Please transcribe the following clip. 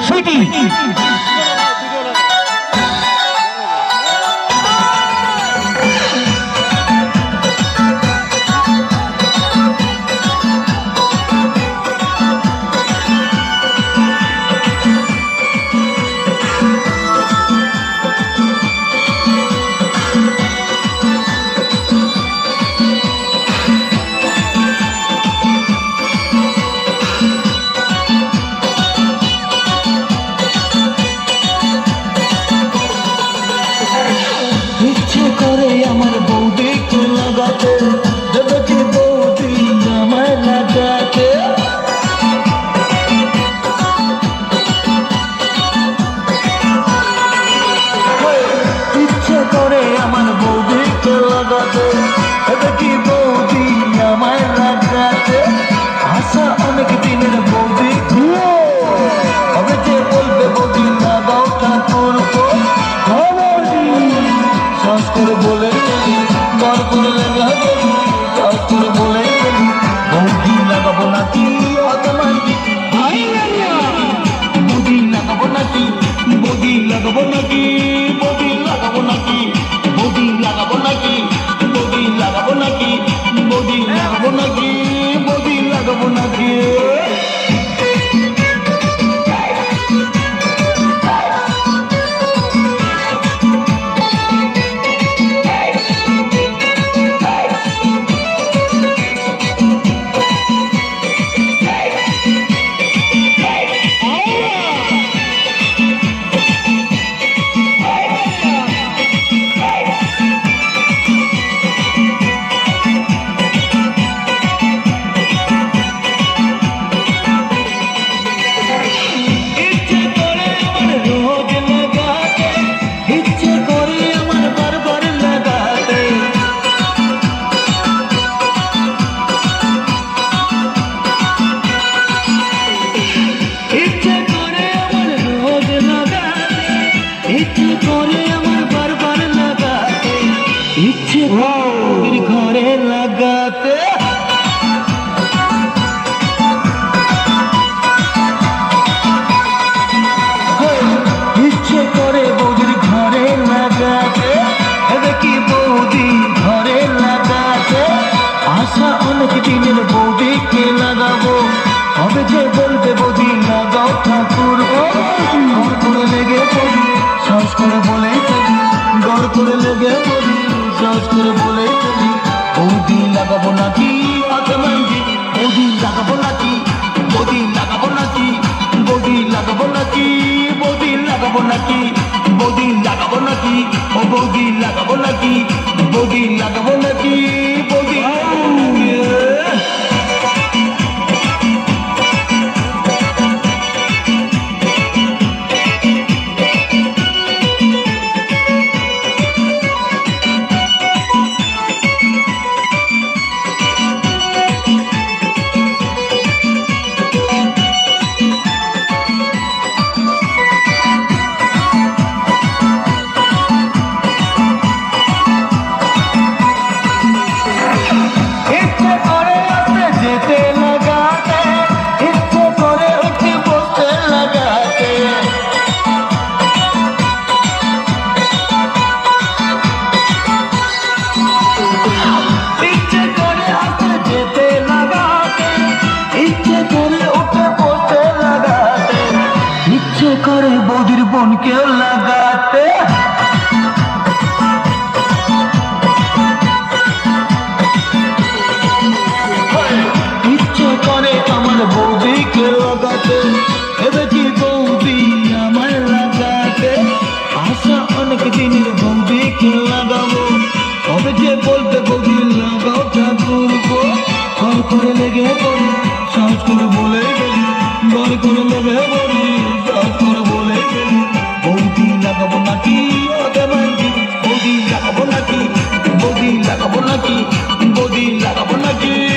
সুইটি আমার বৌদিকে লাগাতে দেখি বৌদি আমায় লাগাতে ইচ্ছে করে আমার বৌদিকে লাগাতে দেখি বৌদি আমায় লাগাতে আশা অনেক দিনের বৌদি হবে যে বলবে বৌদি লাগাও ঠাকুর সাজ করে বলে গড় করে লাগাবো সাজ করে বলে বৌদি লাগাবো নাকি বৌদি লাগাবো নাকি বৌদি লাগাবো নাকি বৌদি লাগাবো নাকি বৌদি লাগাবো নাকি বৌদি লাগাবো নাকি বৌদি লাগাবো নাকি বৌদি লাগাবো নাকি ইচ্ছে ঘরে লাগাতে ইচ্ছে করে বৌদির ঘরে লাগাতে দেখি বৌদি ঘরে লাগাতে আশা অনেক দিনের বৌদিকে লাগাবো হবে যে বলবে বৌদি লাগাও ঠাকুর গড় করে লেগে পড়ি সাজ করে বলে গড় করে লেগে পড়ি সাজ করে বলে বৌদি লাগাবো নাকি বৌদি লাগাবো নাকি বৌদি লাগাবো নাকি বৌদি লাগাবো নাকি বৌদি লাগাবো নাকি বৌদি লাগাবো নাকি ও বৌদি লাগাবো নাকি বৌদি লাগাবো নাকি বৌদি করে বৌদির বোনকেও লাগাতে ইচ্ছে করে আমার বৌদিকে লাগাতে দেখি বৌদি আমায় লাগাতে আশা অনেক দিনের বৌদিকে লাগাবো তবে যে বলতে বৌদি লাগাও ঠাকুর ঘর করে লেগে পড়ি সাজ করে বলে গেলি ঘর করে লেগে পড়ি সাজ করে বলে গেলি বৌদি লাগাবো নাকি বৌদি লাগাবো নাকি বৌদি লাগাবো নাকি বৌদি লাগাবো নাকি